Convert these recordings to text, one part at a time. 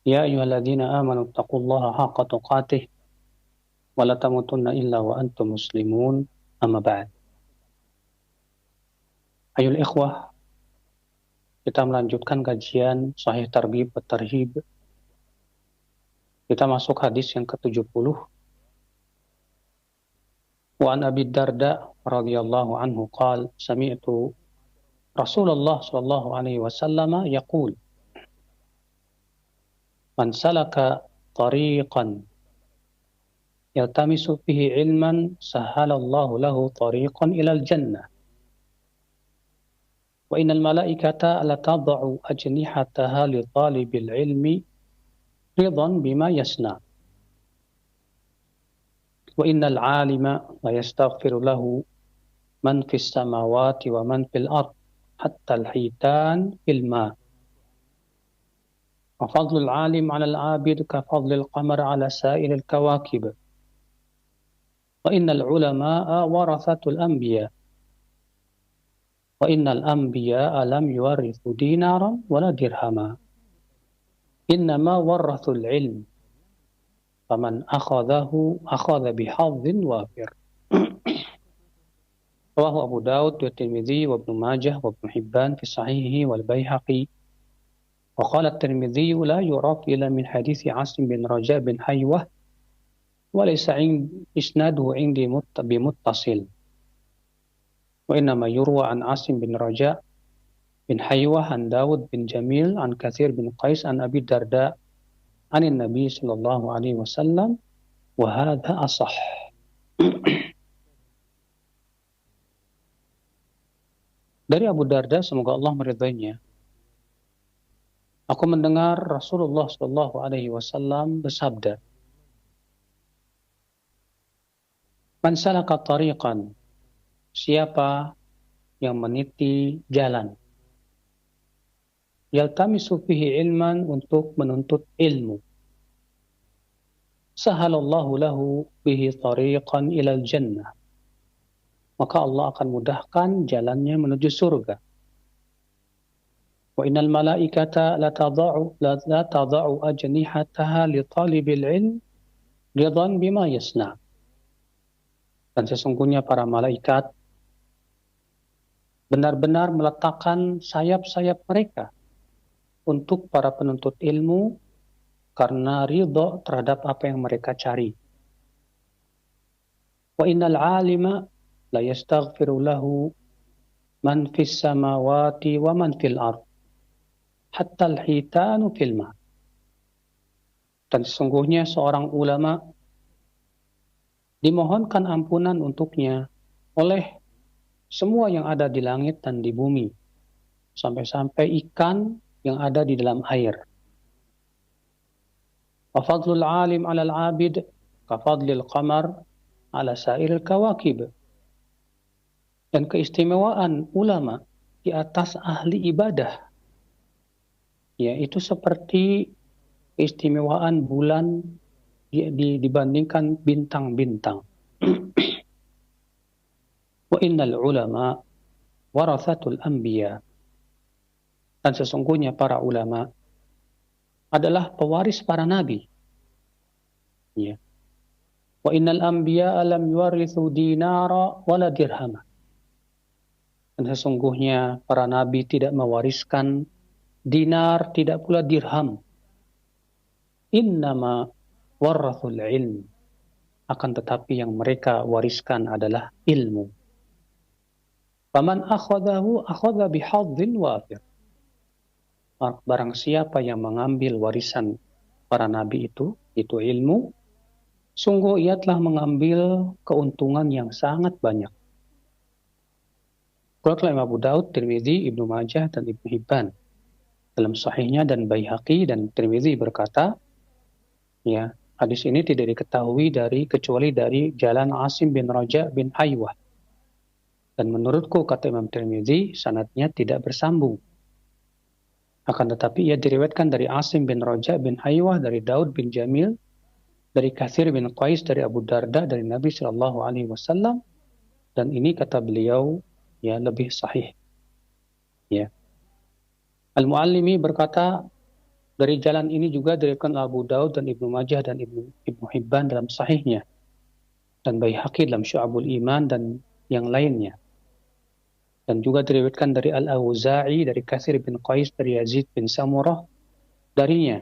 يا أيها الذين آمنوا اتقوا الله حق تقاته ولا تموتن إلا وأنتم مسلمون أما بعد. Ayol ikhwah, kita melanjutkan kajian Sahih Targhib wa Tarhib. Kita masuk hadis yang ke-70. Wa an Abi Darda radhiyallahu anhu qala sami'tu Rasulullah sallallahu alaihi wasallam yaqul man salaka tariqan yaltamisu fihi ilman sahhalallahu lahu tariqan ilal jannah wa innal malaikata la tad'u ajnihataha li talibil ilmi ridan bima yasna wa innal alima la yastaghfiru lahu man fis samawati wa man fil ard hatta al-hitan fil ma wa fadlul alim 'ala al-'abid ka fadlil qamar 'ala sa'iril kawakib wa innal ulama'a warathatul anbiya wa innal anbiya'a lam yuwarithu dinaran wala dirhama innama warathul ilm faman akhadhahu akhadha bihadhin wafir. Rawahu Abu Daud wa Tirmidzi wa Ibnu Majah wa Ibnu Hibban fi sahihihi wal Baihaqi wa qala at-Tirmidzi la yuraf ila min hadithi Asim bin Raja bin Haywah wa laysa isnaduhu indi bimuttasil wa innama yurwa an Asim bin Raja bin Haywah an Dawud bin Jamil an Katsir bin Qais an Abi Darda anin Nabi sallallahu alaihi wasallam wa hadha asah. Dari Abu Darda, semoga Allah meridainya, aku mendengar Rasulullah sallallahu alaihi wasallam bersabda, man salaka tariqan, siapa yang meniti jalan, yaltamisu fihi ilman, untuk menuntut ilmu, sahalallahu lahu bihi tariqan ilal jannah, maka Allah akan mudahkan jalannya menuju surga. Wa innal malaikata la tada'u ajnihataha li talibil ilm ridan bima yasna. Dan sesungguhnya para malaikat benar-benar meletakkan sayap-sayap mereka untuk para penuntut ilmu karena ridha terhadap apa yang mereka cari. Wa innal alima la yastaghfiru lahu man fis samawati wa man fil ard hatta al-hitanu fil ma. Dan sesungguhnya seorang ulama dimohonkan ampunan untuknya oleh semua yang ada di langit dan di bumi, sampai-sampai ikan yang ada di dalam air. Wa fadlul alim 'alal 'abid ka fadlil qamar 'ala sa'iril kawakib. Dan keistimewaan ulama di atas ahli ibadah, yaitu seperti keistimewaan bulan dibandingkan bintang-bintang. Wa innal ulama warathatul anbiya. Dan sesungguhnya para ulama adalah pewaris para nabi. Ya. Wa innal anbiya lam yuwarithu dinara wala dirhama. Dan sesungguhnya para nabi tidak mewariskan dinar, tidak pula dirham. Innama warathul ilm. Akan tetapi yang mereka wariskan adalah ilmu. Faman akhadahu akhadha bihadhin wafir. Barang siapa yang mengambil warisan para nabi itu ilmu, sungguh ia telah mengambil keuntungan yang sangat banyak. Qala Abu Daud, Tirmidzi, Ibnu Majah dan Ibnu Hibban dalam sahihnya, dan Baihaqi dan Tirmidzi berkata, ya, hadis ini tidak diketahui kecuali dari jalan Asim bin Raja bin Haywah. Dan menurutku, kata Imam Tirmidzi, sanadnya tidak bersambung. Akan tetapi ia diriwayatkan dari Asim bin Raja bin Haywah, dari Daud bin Jamil, dari Katsir bin Qais, dari Abu Darda, dari Nabi sallallahu alaihi wasallam, dan ini kata beliau ya lebih sahih. Ya. Al-Muallimi berkata, Dari jalan ini juga diriwayatkan Abu Daud dan Ibnu Majah dan Ibnu Hibban dalam sahihnya, dan Baihaqi dalam Syu'abul Iman dan yang lainnya. Dan juga diriwayatkan dari Al-Auza'i, dari Katsir bin Qais, dari Yazid bin Samurah darinya.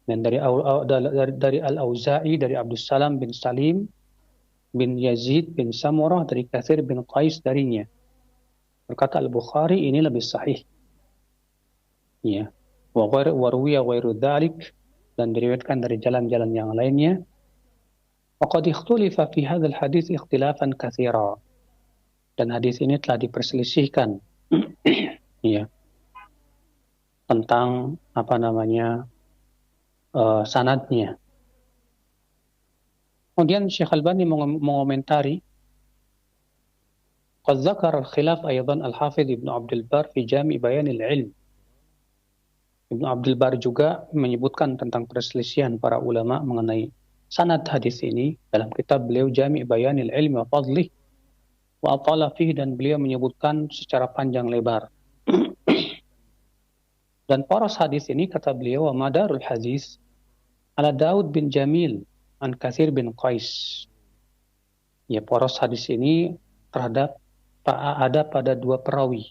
Dan dari Al-Auza'i, dari Abdus Salam bin Salim bin Yazid bin Samurah, dari Katsir bin Qais darinya. Berkata Al-Bukhari, ini lebih sahih. Ya. Wa ruwiya ghairu dzalik, dan diriwayatkan dari jalan-jalan yang lainnya. Waqad ikhtulifa fi hadzal hadits ikhtilafan katsira. Dan hadis ini telah diperselisihkan ya, tentang sanadnya. Kemudian Syekh Albani mengomentari, qad dzakara al-khilaf aidan al-Hafidz Ibnu Abdul Bar fi Jami' Bayanil Ilm. Ibnu Abdul Bar juga menyebutkan tentang perselisihan para ulama mengenai sanad hadis ini dalam kitab beliau Jami' Bayanil Ilmi wa Fadlih wa atala fihi, dan beliau menyebutkan secara panjang lebar. Dan poros hadis ini, kata beliau, wa madarul hadis ala Daud bin Jamil an Katsir bin Qais. Ya, poros hadis ini terhadap ada pada dua perawi,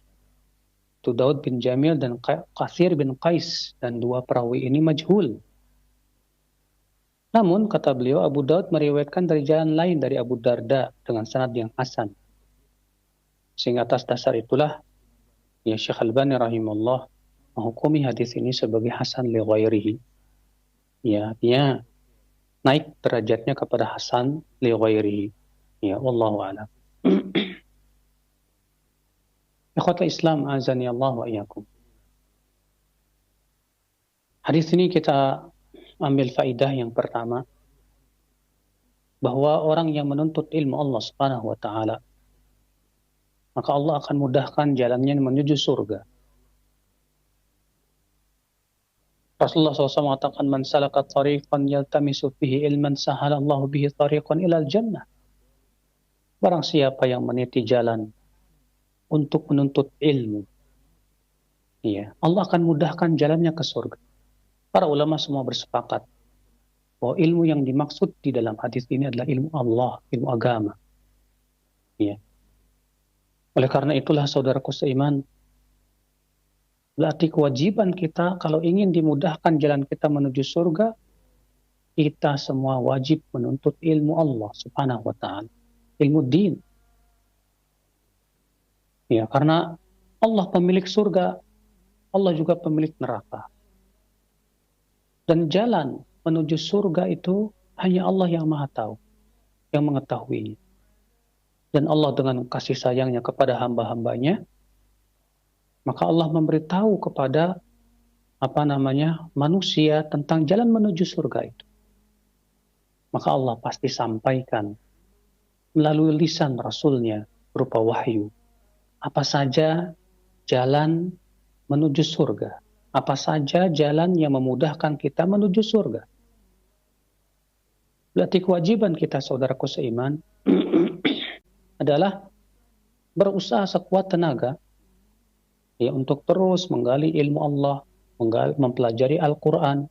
itu Daud bin Jamil dan Katsir bin Qais, dan dua perawi ini majhul. Namun kata beliau, Abu Daud meriwayatkan dari jalan lain dari Abu Darda dengan sanad yang hasan. Sehingga atas dasar itulah ya Syekh Albani rahimahullah menghukumi hadis ini sebagai hasan li ghairihi. Ya, artinya naik derajatnya kepada hasan li ghairihi. Ya, wallahu a'lam. Ikhwatul Islam azani Allah wa iyyakum. Hadis ini kita ambil faidah yang pertama, bahwa orang yang menuntut ilmu Allah Subhanahu wa taala, maka Allah akan mudahkan jalannya menuju surga. Rasulullah SAW mengatakan, man salaka tariqan yaltamisu fihi ilman sahalallahu bihi tariqan ilal jannah. Barang siapa yang meniti jalan untuk menuntut ilmu, ya, Allah akan mudahkan jalannya ke surga. Para ulama semua bersepakat bahwa ilmu yang dimaksud di dalam hadis ini adalah ilmu Allah, ilmu agama. Ya. Oleh karena itulah saudaraku seiman, berarti kewajiban kita kalau ingin dimudahkan jalan kita menuju surga, kita semua wajib menuntut ilmu Allah Subhanahu wa taala, ilmu din. Ya, karena Allah pemilik surga, Allah juga pemilik neraka. Dan jalan menuju surga itu hanya Allah yang Maha tahu, yang mengetahuinya. Dan Allah dengan kasih sayangnya kepada hamba-hambanya, maka Allah memberitahu kepada manusia tentang jalan menuju surga itu. Maka Allah pasti sampaikan melalui lisan Rasulnya berupa wahyu apa saja jalan menuju surga, apa saja jalan yang memudahkan kita menuju surga. Berarti kewajiban kita saudaraku seiman adalah berusaha sekuat tenaga ya untuk terus menggali ilmu Allah, mempelajari Al-Quran,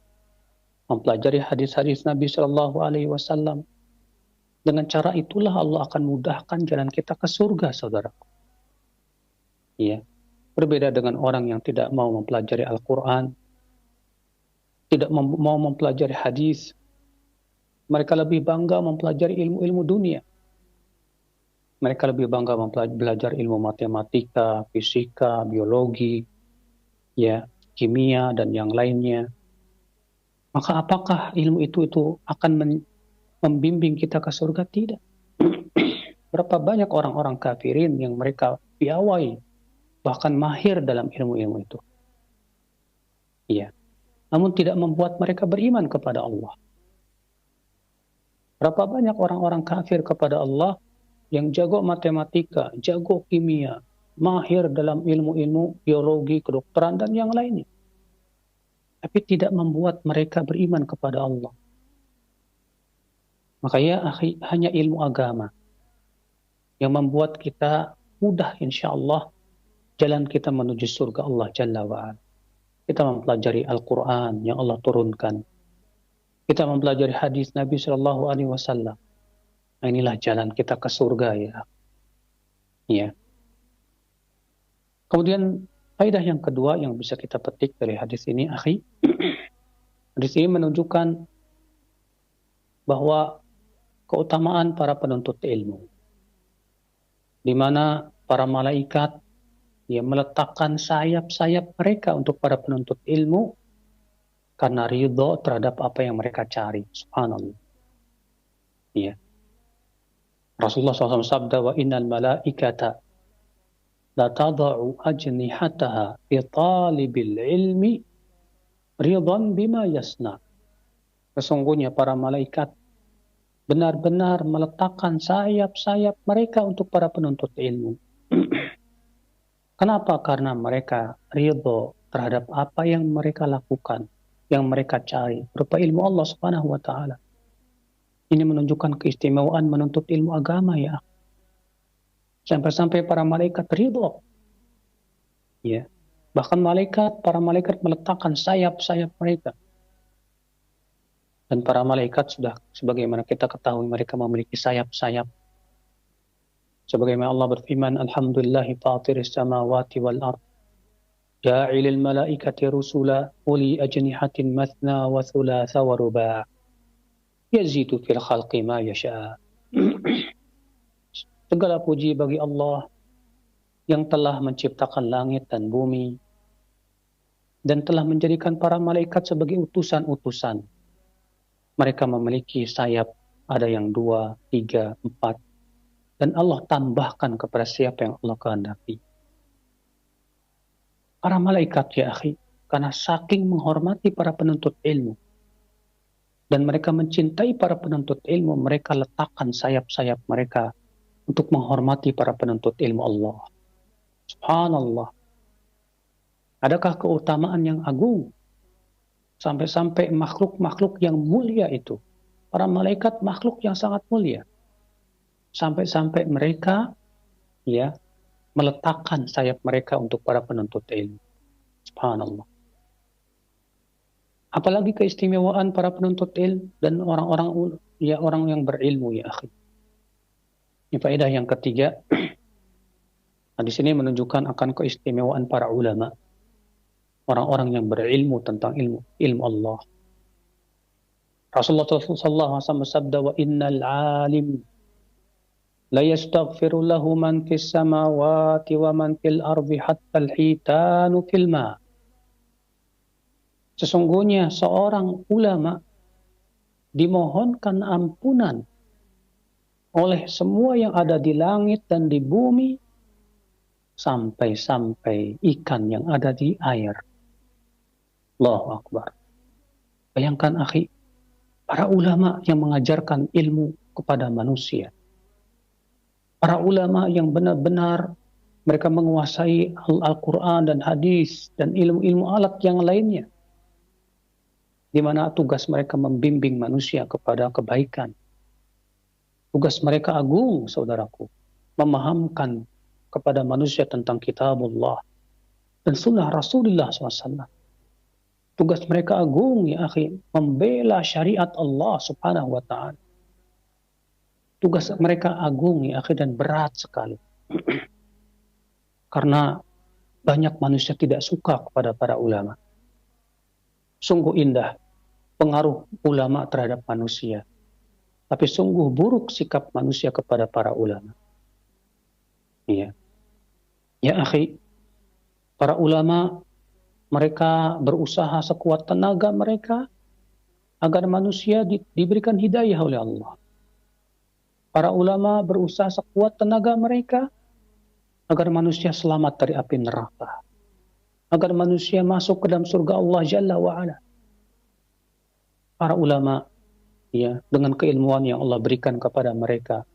mempelajari hadis-hadis Nabi Shallallahu Alaihi Wasallam. Dengan cara itulah Allah akan mudahkan jalan kita ke surga, saudaraku. Ya, berbeda dengan orang yang tidak mau mempelajari Al-Quran, tidak mau mempelajari hadis. Mereka lebih bangga mempelajari ilmu-ilmu dunia. Mereka lebih bangga belajar ilmu matematika, fisika, biologi, ya, kimia dan yang lainnya. Maka apakah ilmu itu akan membimbing kita ke surga? Tidak. Berapa banyak orang-orang kafirin yang mereka piawai, bahkan mahir dalam ilmu-ilmu itu. Ya. Namun tidak membuat mereka beriman kepada Allah. Berapa banyak orang-orang kafir kepada Allah yang jago matematika, jago kimia, mahir dalam ilmu-ilmu biologi, kedokteran, dan yang lainnya. Tapi tidak membuat mereka beriman kepada Allah. Makanya hanya ilmu agama yang membuat kita mudah insya Allah jalan kita menuju surga Allah Jalla wa'ala. kita mempelajari Al-Quran yang Allah turunkan, kita mempelajari hadis Nabi Shallallahu Alaihi Wasallam. Nah, inilah jalan kita ke surga ya. Ya. Kemudian faedah yang kedua yang bisa kita petik dari hadis ini, akhi, hadis ini menunjukkan bahwa keutamaan para penuntut ilmu, di mana para malaikat meletakkan sayap-sayap mereka untuk para penuntut ilmu karena ridho terhadap apa yang mereka cari. Subhanallah. Ya. Rasulullah SAW sabda, wa innal malaikata la tada'u ajnihataha fi talibil ilmi ridhan bima yasna. Sesungguhnya para malaikat benar-benar meletakkan sayap-sayap mereka untuk para penuntut ilmu. Kenapa? Karena mereka ridho terhadap apa yang mereka lakukan, yang mereka cari, berupa ilmu Allah Subhanahu wa Ta'ala. Ini menunjukkan keistimewaan menuntut ilmu agama ya. Sampai-sampai para malaikat ridho. Ya. Bahkan para malaikat meletakkan sayap-sayap mereka. Dan para malaikat sudah, sebagaimana kita ketahui, mereka memiliki sayap-sayap. Sebagaimana Allah berfirman, Alhamdulillahi fatiris samawati wal ard, ja'ilil malaikati rusula, uli ajnihatin mathna wa thulatha wa ruba' yazidu fil khalqi ma yasha'. Segala puji bagi Allah yang telah menciptakan langit dan bumi dan telah menjadikan para malaikat sebagai utusan-utusan. Mereka memiliki sayap, ada yang 2, 3, 4. Dan Allah tambahkan kepada siapa yang Allah kehendaki. Para malaikat ya akhi, karena saking menghormati para penuntut ilmu. Dan mereka mencintai para penuntut ilmu, mereka letakkan sayap-sayap mereka untuk menghormati para penuntut ilmu Allah. Subhanallah. Adakah keutamaan yang agung? Sampai-sampai makhluk-makhluk yang mulia itu. Para malaikat makhluk yang sangat mulia. Sampai-sampai mereka meletakkan sayap mereka untuk para penuntut ilmu. Subhanallah. Apalagi keistimewaan para penuntut ilmu dan orang-orang yang berilmu ya akhi. Ini faedah yang ketiga. Di sini menunjukkan akan keistimewaan para ulama. Orang-orang yang berilmu tentang ilmu Allah. Rasulullah SAW bersabda, wa innal alim la yastaghfiru lahu man fis samawati wa man fil ardi hatta al-hitanu fil ma. Sesungguhnya seorang ulama dimohonkan ampunan oleh semua yang ada di langit dan di bumi sampai-sampai ikan yang ada di air. Allahu Akbar. Bayangkan akhi, para ulama yang mengajarkan ilmu kepada manusia. Para ulama yang benar-benar mereka menguasai Al-Quran dan hadis dan ilmu-ilmu alat yang lainnya. Di mana tugas mereka membimbing manusia kepada kebaikan. Tugas mereka agung, saudaraku. Memahamkan kepada manusia tentang kitabullah dan sunnah Rasulullah SAW. Tugas mereka agung ya akhi, membela syariat Allah Subhanahu wa Ta'ala. Tugas mereka agung ya akhi dan berat sekali. Karena banyak manusia tidak suka kepada para ulama. Sungguh indah pengaruh ulama terhadap manusia. Tapi sungguh buruk sikap manusia kepada para ulama. Iya. Ya akhi, para ulama mereka berusaha sekuat tenaga mereka agar manusia diberikan hidayah oleh Allah. Para ulama berusaha sekuat tenaga mereka agar manusia selamat dari api neraka. Agar manusia masuk ke dalam surga Allah Jalla wa'ala. Para ulama dengan keilmuan yang Allah berikan kepada mereka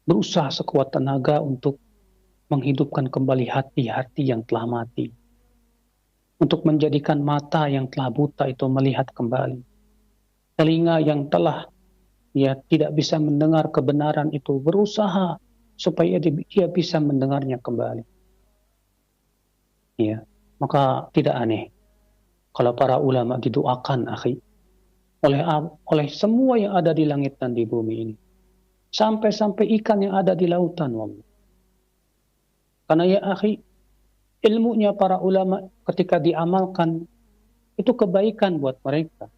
berusaha sekuat tenaga untuk menghidupkan kembali hati-hati yang telah mati. Untuk menjadikan mata yang telah buta itu melihat kembali. Telinga yang telah tidak bisa mendengar kebenaran itu berusaha supaya dia bisa mendengarnya kembali. Ya, maka tidak aneh Kalau para ulama didoakan, akhi, oleh semua yang ada di langit dan di bumi ini. Sampai-sampai ikan yang ada di lautan, wallah. Karena ya akhi, ilmunya para ulama ketika diamalkan, itu kebaikan buat mereka.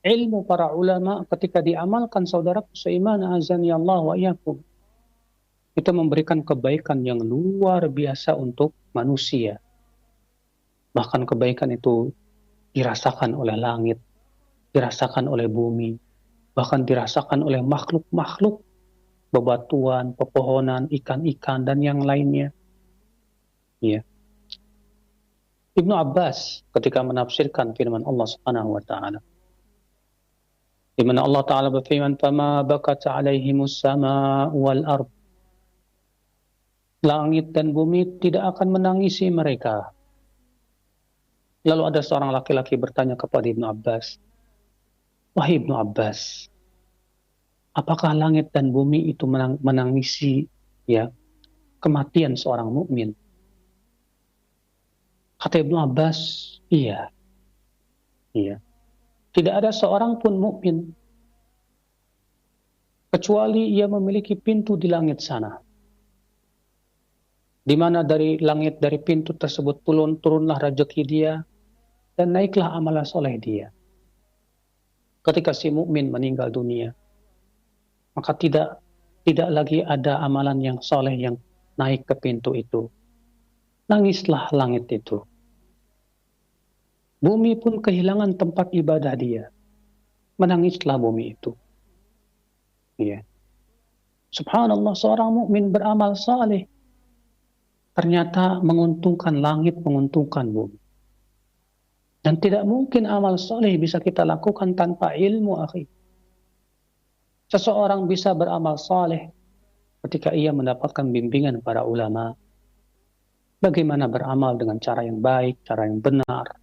Ilmu para ulama ketika diamalkan, saudaraku seiman, azani Allah wa iyyakum, itu memberikan kebaikan yang luar biasa untuk manusia. Bahkan kebaikan itu dirasakan oleh langit, dirasakan oleh bumi, bahkan dirasakan oleh makhluk-makhluk, bebatuan, pepohonan, ikan-ikan, dan yang lainnya. Ya. Ibnu Abbas ketika menafsirkan firman Allah Subhanahu wa taala, di mana Allah taala berfirman, "Fama bakat 'alaihimus sama' wal ard." Langit dan bumi tidak akan menangisi mereka. Lalu ada seorang laki-laki bertanya kepada Ibnu Abbas, "Wahai Ibnu Abbas, apakah langit dan bumi itu menangisi ya kematian seorang mukmin?" Kata Ibnu Abbas, iya. Iya. Tidak ada seorang pun mukmin kecuali ia memiliki pintu di langit sana, di mana dari langit, dari pintu tersebut turunlah rezeki dia dan naiklah amalan soleh dia. Ketika si mukmin meninggal dunia, maka tidak lagi ada amalan yang soleh yang naik ke pintu itu. Nangislah langit itu. Bumi pun kehilangan tempat ibadah dia. Menangislah bumi itu. Ya. Subhanallah, seorang mukmin beramal saleh ternyata menguntungkan langit, menguntungkan bumi. Dan tidak mungkin amal saleh bisa kita lakukan tanpa ilmu, akhi. Seseorang bisa beramal saleh ketika ia mendapatkan bimbingan para ulama. Bagaimana beramal dengan cara yang baik, cara yang benar.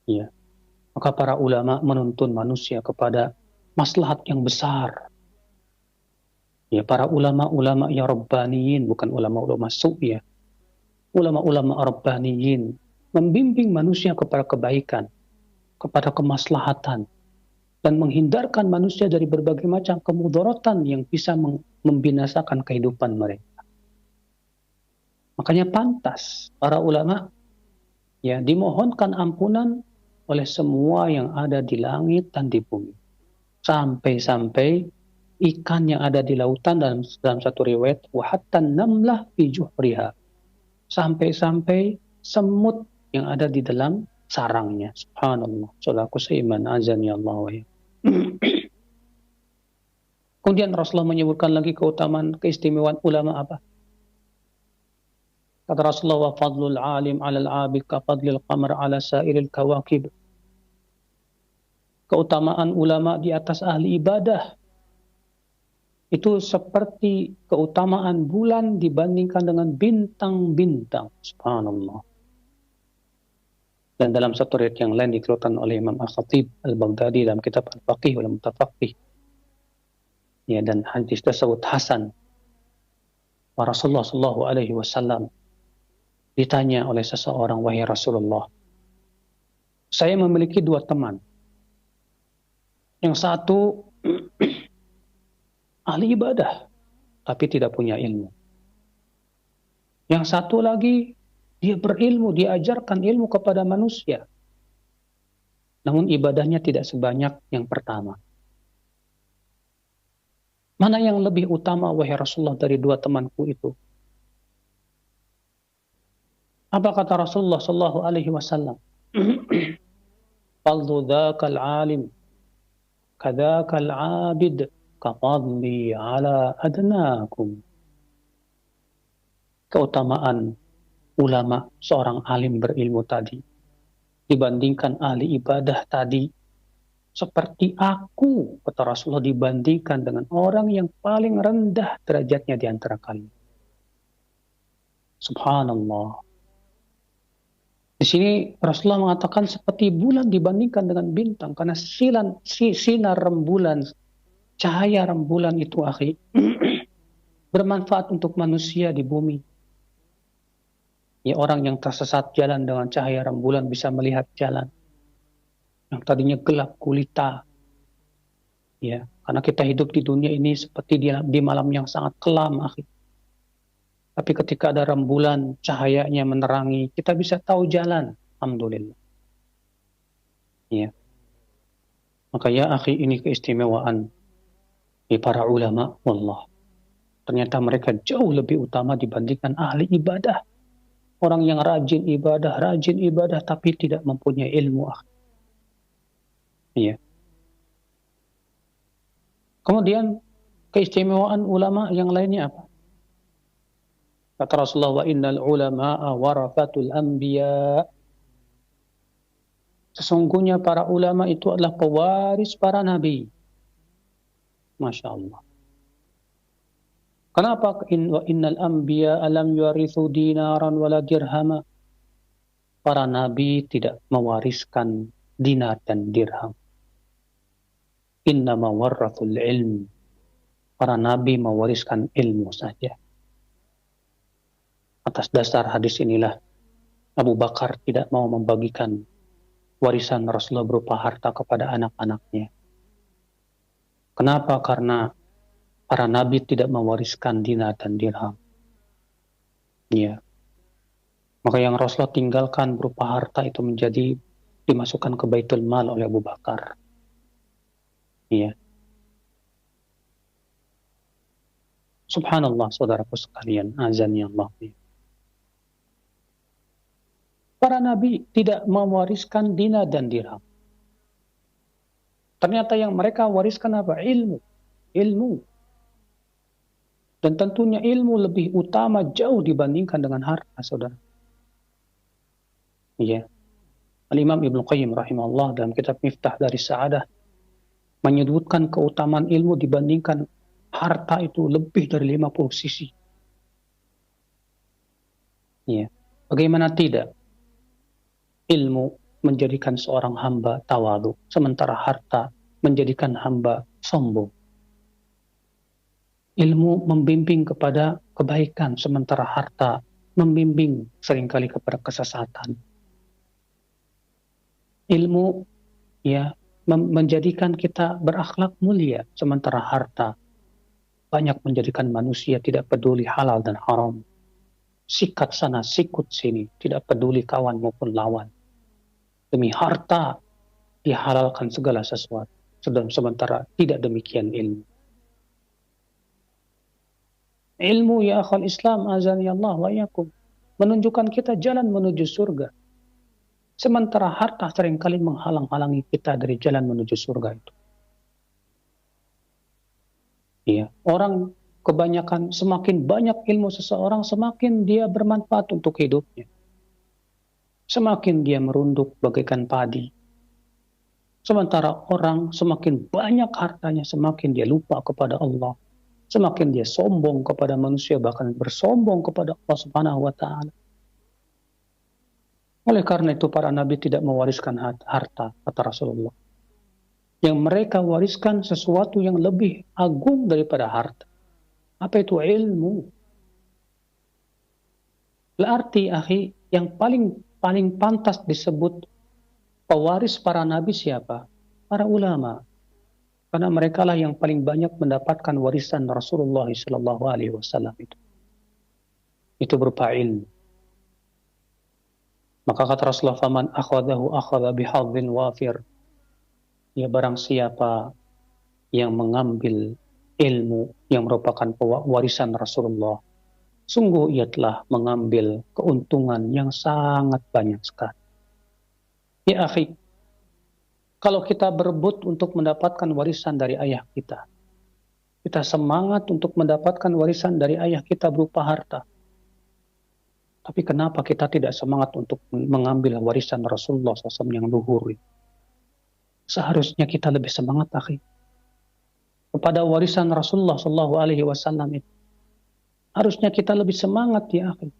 Ya. Maka para ulama menuntun manusia kepada maslahat yang besar. Ya, para ulama-ulama yang rabbaniyin, bukan ulama-ulama su'i ya. Ulama-ulama rabbaniyin membimbing manusia kepada kebaikan, kepada kemaslahatan, dan menghindarkan manusia dari berbagai macam kemudaratan yang bisa membinasakan kehidupan mereka. Makanya pantas para ulama ya dimohonkan ampunan oleh semua yang ada di langit dan di bumi. Sampai-sampai ikan yang ada di lautan, dalam satu riwayat, wa hatta namlah fi juhriha. Sampai-sampai semut yang ada di dalam sarangnya. Subhanallah. Saudaraku seiman, azani Allah wa ya. Kemudian Rasulullah menyebutkan lagi keutamaan, keistimewaan ulama apa? Kata Rasulullah, wa fadlul alim 'alal 'abid ka fadlil qamar 'ala sairil kawakib. Keutamaan ulama di atas ahli ibadah itu seperti keutamaan bulan dibandingkan dengan bintang-bintang. Subhanallah. Dan dalam satu riwayat yang lain dikeluarkan oleh Imam Al-Khatib Al-Baghdadi dalam kitab Al-Faqih wal Mutafaqih. Ya, dan hadis tersebut hasan. Rasulullah sallallahu alaihi wasallam ditanya oleh seseorang, "Wahai Rasulullah, saya memiliki dua teman. Yang satu ahli ibadah, tapi tidak punya ilmu. Yang satu lagi, dia berilmu, diajarkan ilmu kepada manusia. Namun ibadahnya tidak sebanyak yang pertama. Mana yang lebih utama, wahai Rasulullah, dari dua temanku itu?" Apa kata Rasulullah sallallahu alaihi wasallam? "Fadlu dzakal alim, kadzakal abid, kafadli ala adnakum." Keutamaan ulama, seorang alim berilmu tadi, dibandingkan ahli ibadah tadi, seperti aku, kata Rasulullah, dibandingkan dengan orang yang paling rendah derajatnya di antara kalian. Subhanallah. Di sini Rasulullah mengatakan seperti bulan dibandingkan dengan bintang, karena sinar rembulan, cahaya rembulan itu, akhi, bermanfaat untuk manusia di bumi. Ya, orang yang tersesat jalan dengan cahaya rembulan bisa melihat jalan yang tadinya gelap gulita. Ya, karena kita hidup di dunia ini seperti di malam yang sangat kelam, akhi. Tapi ketika ada rembulan, cahayanya menerangi, kita bisa tahu jalan. Alhamdulillah. Ya, maka ya akhi, ini keistimewaan di para ulama, wallah. Ternyata mereka jauh lebih utama dibandingkan ahli ibadah. Orang yang rajin ibadah, tapi tidak mempunyai ilmu, akhi. Ya. Kemudian keistimewaan ulama yang lainnya apa? Kata Rasulullah, wa innal ulama'a warathatul anbiya. Sesungguhnya para ulama itu adalah pewaris para nabi. Masya Allah. Kenapa wa innal anbiya alam yuwarithu dinaran wala dirhama? Para nabi tidak mewariskan dinar dan dirham. Innama warrathul ilm. Para nabi mewariskan ilmu saja. Atas dasar hadis inilah Abu Bakar tidak mau membagikan warisan Rasulullah berupa harta kepada anak-anaknya. Kenapa? Karena para nabi tidak mewariskan dinar dan dirham. Ya. Maka yang Rasulullah tinggalkan berupa harta itu menjadi dimasukkan ke Baitul Mal oleh Abu Bakar. Ya. Subhanallah, saudaraku sekalian, azan ya Allah. Para nabi tidak mewariskan dinar dan dirham. Ternyata yang mereka wariskan apa? Ilmu. Ilmu. Dan tentunya ilmu lebih utama jauh dibandingkan dengan harta, saudara. Iya. Al-Imam Ibnu Qayyim rahimahullah dalam kitab Miftah dari Sa'adah menyebutkan keutamaan ilmu dibandingkan harta itu lebih dari 50 sisi. Iya. Bagaimana tidak? Ilmu menjadikan seorang hamba tawadu, sementara harta menjadikan hamba sombong. Ilmu membimbing kepada kebaikan, sementara harta membimbing seringkali kepada kesesatan. Ilmu ya menjadikan kita berakhlak mulia, sementara harta banyak menjadikan manusia tidak peduli halal dan haram. Sikat sana, sikut sini, tidak peduli kawan maupun lawan. Demi harta dihalalkan segala sesuatu, sementara tidak demikian ilmu. Ilmu ya akhal Islam, azani Allah wa yakum, menunjukkan kita jalan menuju surga. Sementara harta seringkali menghalang-halangi kita dari jalan menuju surga itu. Iya, orang kebanyakan semakin banyak ilmu seseorang, semakin dia bermanfaat untuk hidupnya. Semakin dia merunduk bagaikan padi. Sementara orang semakin banyak hartanya, semakin dia lupa kepada Allah. Semakin dia sombong kepada manusia, bahkan bersombong kepada Allah Subhanahu wa ta'ala. Oleh karena itu para nabi tidak mewariskan harta, kata Rasulullah. Yang mereka wariskan sesuatu yang lebih agung daripada harta. Apa itu? Ilmu. Berarti, akhi, yang paling pantas disebut pewaris para nabi siapa? Para ulama. Karena mereka lah yang paling banyak mendapatkan warisan Rasulullah SAW itu. Itu berupa ilmu. Maka kata Rasulullah, "Faman akhadahu akhadha bihadzin wafir." Ya, barang siapa yang mengambil ilmu yang merupakan warisan Rasulullah, sungguh ia telah mengambil keuntungan yang sangat banyak sekali. Ya akhi, kalau kita berebut untuk mendapatkan warisan dari ayah kita, kita semangat untuk mendapatkan warisan dari ayah kita berupa harta. Tapi kenapa kita tidak semangat untuk mengambil warisan Rasulullah SAW yang luhur? Seharusnya kita lebih semangat, akhi, kepada warisan Rasulullah SAW itu. Harusnya kita lebih semangat, ya akhi.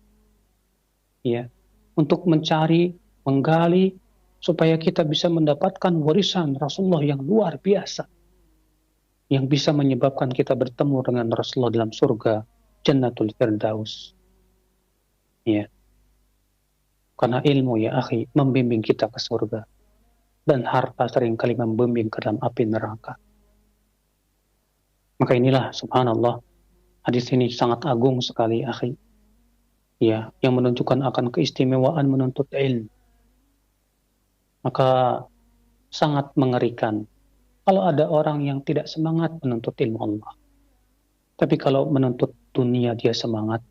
Ya, untuk mencari, menggali, supaya kita bisa mendapatkan warisan Rasulullah yang luar biasa. Yang bisa menyebabkan kita bertemu dengan Rasulullah dalam surga Jannatul Firdaus. Ya. Karena ilmu ya akhi membimbing kita ke surga. Dan harta seringkali membimbing ke dalam api neraka. Maka inilah subhanallah, hadis ini sangat agung sekali akhi. Ya, yang menunjukkan akan keistimewaan menuntut ilmu. Maka sangat mengerikan kalau ada orang yang tidak semangat menuntut ilmu Allah. Tapi kalau menuntut dunia dia semangat,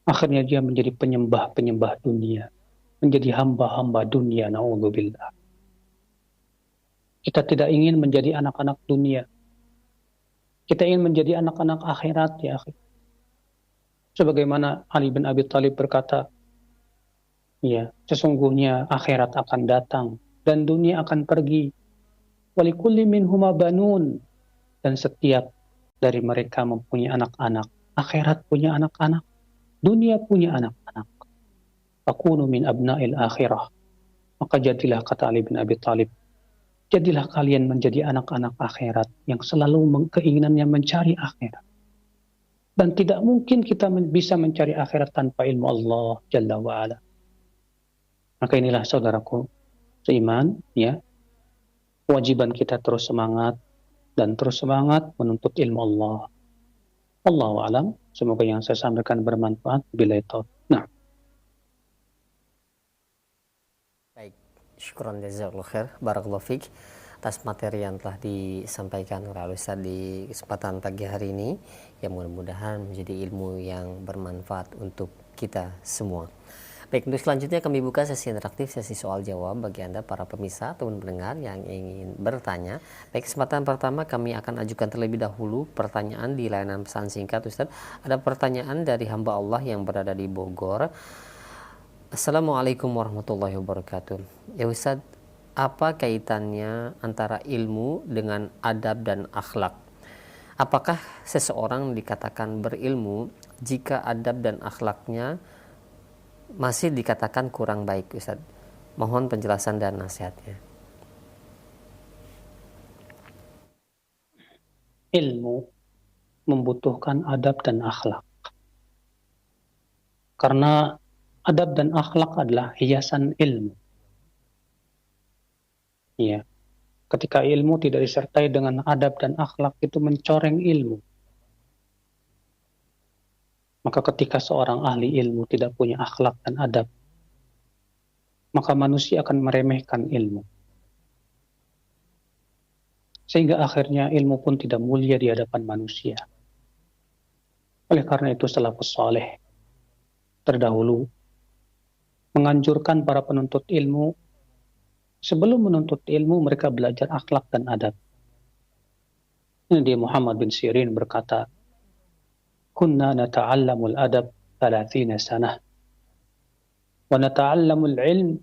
akhirnya dia menjadi penyembah-penyembah dunia. Menjadi hamba-hamba dunia, na'udzubillah. Kita tidak ingin menjadi anak-anak dunia. Kita ingin menjadi anak-anak akhirat, ya akhi. Sebagaimana Ali bin Abi Thalib berkata, ya, sesungguhnya akhirat akan datang dan dunia akan pergi. Walikulli minhuma banun, dan setiap dari mereka mempunyai anak-anak. Akhirat punya anak-anak, dunia punya anak-anak. Fakunu min abna'il akhirah. Maka jadilah, kata Ali bin Abi Thalib, jadilah kalian menjadi anak-anak akhirat yang selalu keinginannya mencari akhirat. Dan tidak mungkin kita bisa mencari akhirat tanpa ilmu Allah Jalla wa'ala. Maka inilah saudaraku seiman, ya, kewajiban kita terus semangat dan terus semangat menuntut ilmu Allah. Allahu a'lam. Semoga yang saya sampaikan bermanfaat. Billahi taufiq. Nah. Baik, syukran jazakallahu khair, barakallahu fiik atas materi yang telah disampaikan oleh Ustaz di kesempatan pagi hari ini, yang mudah-mudahan menjadi ilmu yang bermanfaat untuk kita semua. Baik, untuk selanjutnya kami buka sesi interaktif, sesi soal jawab bagi Anda para pemirsa ataupun pendengar yang ingin bertanya. Baik, kesempatan pertama kami akan ajukan terlebih dahulu pertanyaan di layanan pesan singkat. Ustaz, ada pertanyaan dari hamba Allah yang berada di Bogor. Assalamualaikum warahmatullahi wabarakatuh. Ya Ustaz, apa kaitannya antara ilmu dengan adab dan akhlak? Apakah seseorang dikatakan berilmu jika adab dan akhlaknya masih dikatakan kurang baik, Ustaz? Mohon penjelasan dan nasihatnya. Ilmu membutuhkan adab dan akhlak. Karena adab dan akhlak adalah hiasan ilmu. Ya. Ketika ilmu tidak disertai dengan adab dan akhlak, itu mencoreng ilmu. Maka ketika seorang ahli ilmu tidak punya akhlak dan adab, maka manusia akan meremehkan ilmu. Sehingga akhirnya ilmu pun tidak mulia di hadapan manusia. Oleh karena itu salafus saleh terdahulu menganjurkan para penuntut ilmu, sebelum menuntut ilmu mereka belajar akhlak dan adab. Ini dia Muhammad bin Sirin berkata, kunna nata'allamul adab 30 sanah wa nata'allamul ilm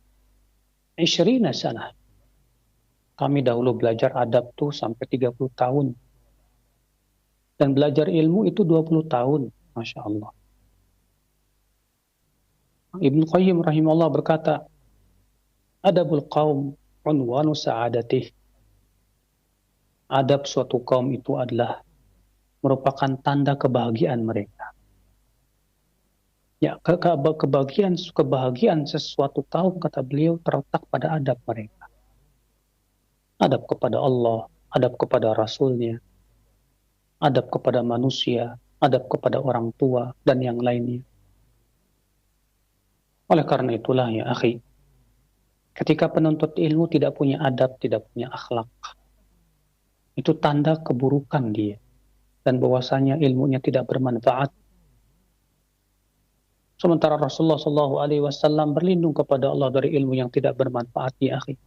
20 sanah. Kami dahulu belajar adab tuh sampai 30 tahun. Dan belajar ilmu itu 20 tahun. Masya Allah. Ibnu Qayyim rahimahullah berkata, adabul qaum unwanu sa'adatih. Adab suatu kaum itu adalah merupakan tanda kebahagiaan mereka. Ya, kebahagiaan sesuatu kaum, kata beliau, terletak pada adab mereka. Adab kepada Allah, adab kepada Rasulnya, adab kepada manusia, adab kepada orang tua, dan yang lainnya. Oleh karena itulah ya akhi, ketika penuntut ilmu tidak punya adab, tidak punya akhlak, itu tanda keburukan dia. Dan bahwasanya ilmunya tidak bermanfaat. Sementara Rasulullah SAW berlindung kepada Allah dari ilmu yang tidak bermanfaat ya akhi.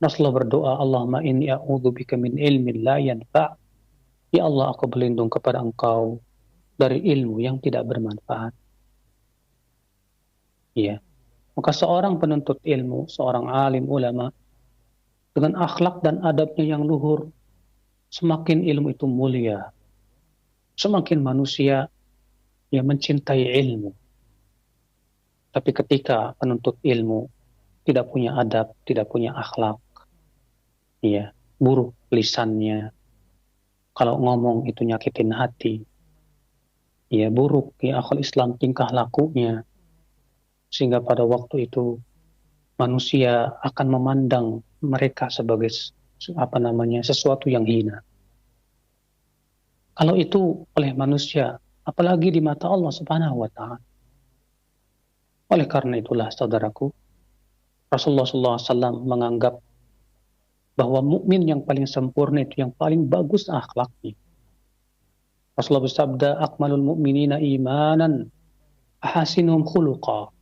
Rasulullah berdoa, Allahumma inni a'udzubika min ilmin la yanfa'. Ya Allah, aku berlindung kepada Engkau dari ilmu yang tidak bermanfaat. Ya. Maka seorang penuntut ilmu, seorang alim ulama, dengan akhlak dan adabnya yang luhur, semakin ilmu itu mulia. Semakin manusia yang mencintai ilmu. Tapi ketika penuntut ilmu tidak punya adab, tidak punya akhlak, ya, buruk lisannya, kalau ngomong itu nyakitin hati, ya buruk ya akal Islam tingkah lakunya, sehingga pada waktu itu manusia akan memandang mereka sebagai sesuatu yang hina. Kalau itu oleh manusia, apalagi di mata Allah Subhanahu wa taala. Oleh karena itulah saudaraku, Rasulullah SAW menganggap bahwa mukmin yang paling sempurna itu yang paling bagus akhlaknya. Rasulullah bersabda, "Akmalul mu'minina imanan, ahasinuhum khuluqa."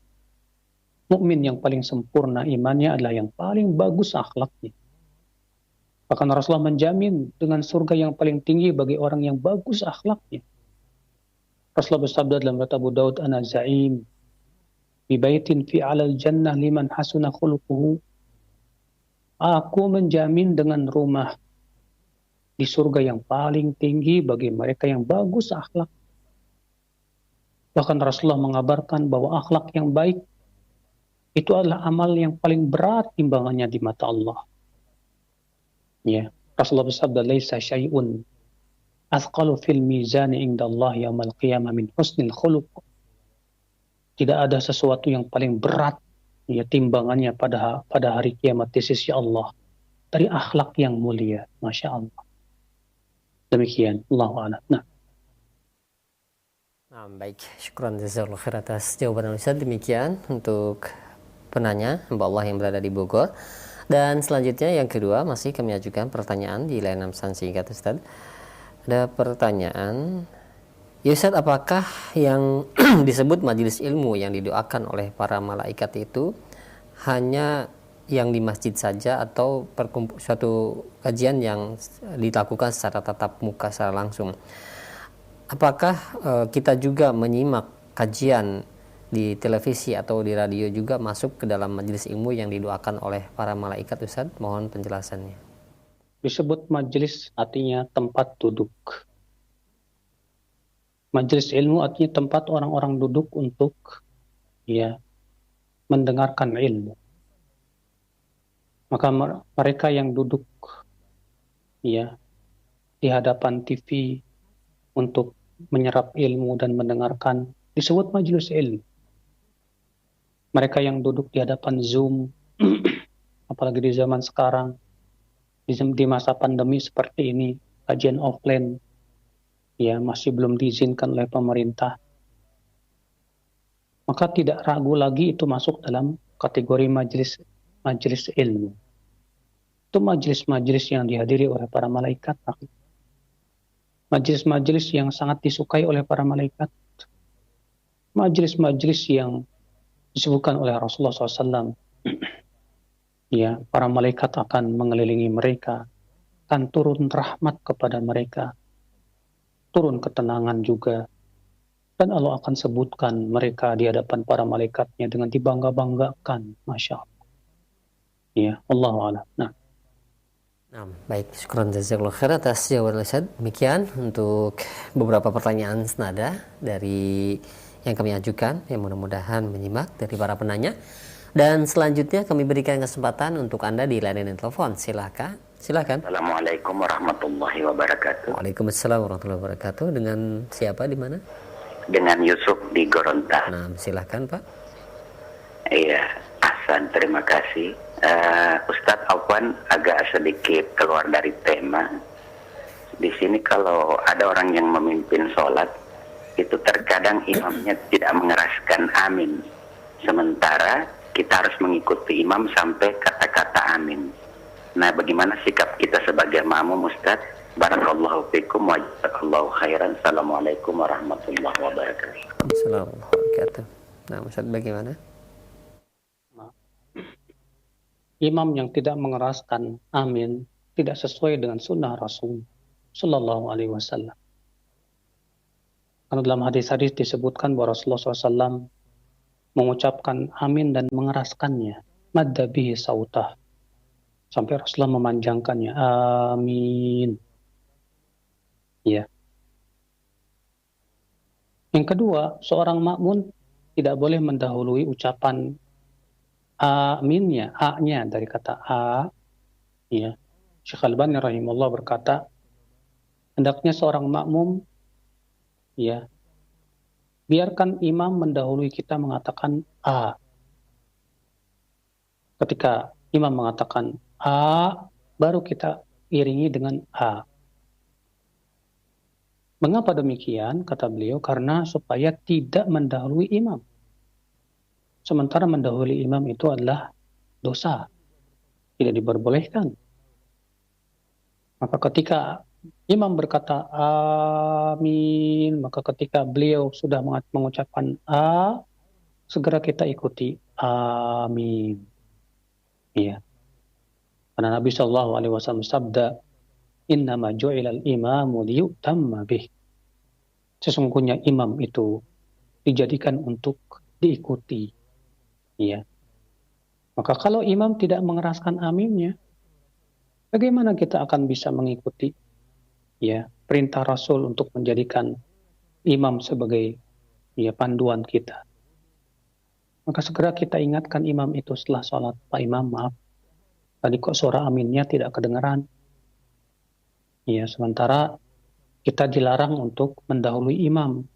Mukmin yang paling sempurna imannya adalah yang paling bagus akhlaknya. Bahkan Rasulullah menjamin dengan surga yang paling tinggi bagi orang yang bagus akhlaknya. Rasulullah bersabda dalam riwayat Abu Daud, "Ana za'im bi baitin fi 'alal jannah liman hasuna khuluquhu." Aku menjamin dengan rumah di surga yang paling tinggi bagi mereka yang bagus akhlak. Bahkan Rasulullah mengabarkan bahwa akhlak yang baik itu adalah amal yang paling berat timbangannya di mata Allah. Ya, Rasulullah bersabda, "Laisa syai'un athqalu fil mizani indallahi yaumil qiyamah min husnil khuluq." Tidak ada sesuatu yang paling berat ya timbangannya pada hari kiamat di sisi Allah dari akhlak yang mulia. Masya Allah. Demikian, Allahu a'lam. Nah, baik, syukran jazakallahu khair atas jawaban Ustaz. Demikian untuk penanya hamba Allah yang berada di Bogor. Dan selanjutnya yang kedua masih kami ajukan pertanyaan di layanan pesan singkat Ustaz. Ada pertanyaan, ya Ustaz, apakah yang disebut majelis ilmu yang didoakan oleh para malaikat itu hanya yang di masjid saja atau suatu kajian yang dilakukan secara tatap muka secara langsung? Apakah kita juga menyimak kajian di televisi atau di radio juga masuk ke dalam majelis ilmu yang didoakan oleh para malaikat Ustaz? Mohon penjelasannya. Disebut majelis artinya tempat duduk. Majelis ilmu artinya tempat orang-orang duduk untuk mendengarkan ilmu. Maka mereka yang duduk di hadapan TV untuk menyerap ilmu dan mendengarkan disebut majelis ilmu. Mereka yang duduk di hadapan Zoom, apalagi di zaman sekarang, di masa pandemi seperti ini, kajian offline masih belum diizinkan oleh pemerintah. Maka tidak ragu lagi itu masuk dalam kategori majelis ilmu. Itu majelis-majelis yang dihadiri oleh para malaikat. Majelis-majelis yang sangat disukai oleh para malaikat. Majelis-majelis yang disebutkan oleh Rasulullah SAW. Para malaikat akan mengelilingi mereka, akan turun rahmat kepada mereka, turun ketenangan juga. Dan Allah akan sebutkan mereka di hadapan para malaikatnya dengan dibangga-banggakan. Masya Allah. Allahu a'lam. Nah, baik, syukran jazakallahu khair atas jawaban Ustaz. Demikian untuk beberapa pertanyaan senada dari yang kami ajukan, yang mudah-mudahan menyimak dari para penanya. Dan selanjutnya kami berikan kesempatan untuk Anda di layanan telepon. Silakan. Assalamualaikum warahmatullahi wabarakatuh. Waalaikumsalam warahmatullahi wabarakatuh. Dengan siapa, di mana? Dengan Yusuf di Goronta. Nah, silakan Pak. Iya, Ahsan, terima kasih. Ustadz Afwan agak sedikit keluar dari tema. Di sini kalau ada orang yang memimpin sholat, itu terkadang imamnya tidak mengeraskan amin. Sementara kita harus mengikuti imam sampai kata-kata amin. Nah, bagaimana sikap kita sebagai makmum Ustadz? Barakallahu fikum wa jazakallahu khairan. Assalamualaikum warahmatullahi wabarakatuh. Assalamualaikum warahmatullahi wabarakatuh. Nah, Ustadz bagaimana? Imam yang tidak mengeraskan amin tidak sesuai dengan sunnah Rasul Sallallahu Alaihi Wasallam. Karena dalam hadis-hadis disebutkan bahwa Rasulullah SAW mengucapkan amin dan mengeraskannya, madda bihi sautah, sampai Rasulullah memanjangkannya, amin. Yang kedua, seorang makmum tidak boleh mendahului ucapan aminnya, a-nya dari kata a. Syekh Al-Albani rahimahullah berkata, hendaknya seorang makmum biarkan imam mendahului kita mengatakan a. Ketika imam mengatakan A, baru kita iringi dengan A. Mengapa demikian? Kata beliau, karena supaya tidak mendahului imam. Sementara mendahului imam itu adalah dosa, tidak diperbolehkan. Maka ketika imam berkata amin, maka ketika beliau sudah mengucapkan A, segera kita ikuti amin. Iya. Karena Nabi Shallallahu Alaihi Wasallam sabda, Innama ju'ilal imamu liyutamma bih. Sesungguhnya imam itu dijadikan untuk diikuti. Ya. Maka kalau imam tidak mengeraskan aminnya, bagaimana kita akan bisa mengikuti ya perintah Rasul untuk menjadikan imam sebagai ya panduan kita? Maka segera kita ingatkan imam itu setelah sholat, Pak Imam, maaf, tadi kok suara aminnya tidak kedengaran. Ya, sementara kita dilarang untuk mendahului imam.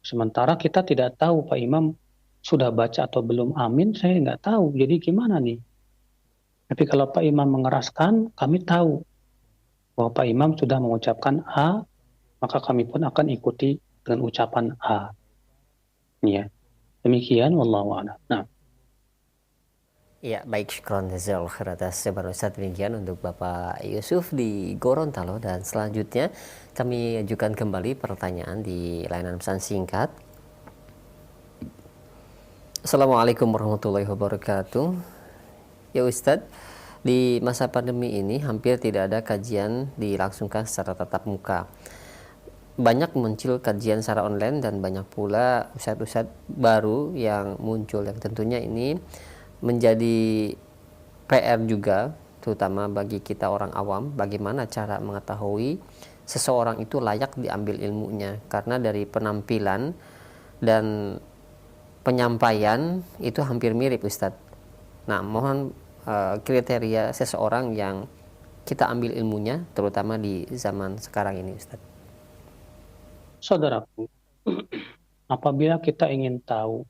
Sementara kita tidak tahu Pak Imam sudah baca atau belum amin, saya nggak tahu. Jadi gimana nih? Tapi kalau Pak Imam mengeraskan, kami tahu bahwa Pak Imam sudah mengucapkan A, maka kami pun akan ikuti dengan ucapan A. Ya, demikian wallahu a'lam. Nah. Ya, baik, syukron jazakallahu khair atas jawaban Ustaz. Demikian untuk Bapak Yusuf di Gorontalo, dan selanjutnya kami ajukan kembali pertanyaan di layanan pesan singkat. Assalamualaikum warahmatullahi wabarakatuh. Ya Ustadz, di masa pandemi ini hampir tidak ada kajian dilangsungkan secara tatap muka. Banyak muncul kajian secara online dan banyak pula ustadz-ustadz baru yang muncul, yang tentunya ini menjadi PR juga, terutama bagi kita orang awam, bagaimana cara mengetahui seseorang itu layak diambil ilmunya, karena dari penampilan dan penyampaian itu hampir mirip Ustadz. Nah, mohon kriteria seseorang yang kita ambil ilmunya, terutama di zaman sekarang ini Ustadz. Saudaraku, apabila kita ingin tahu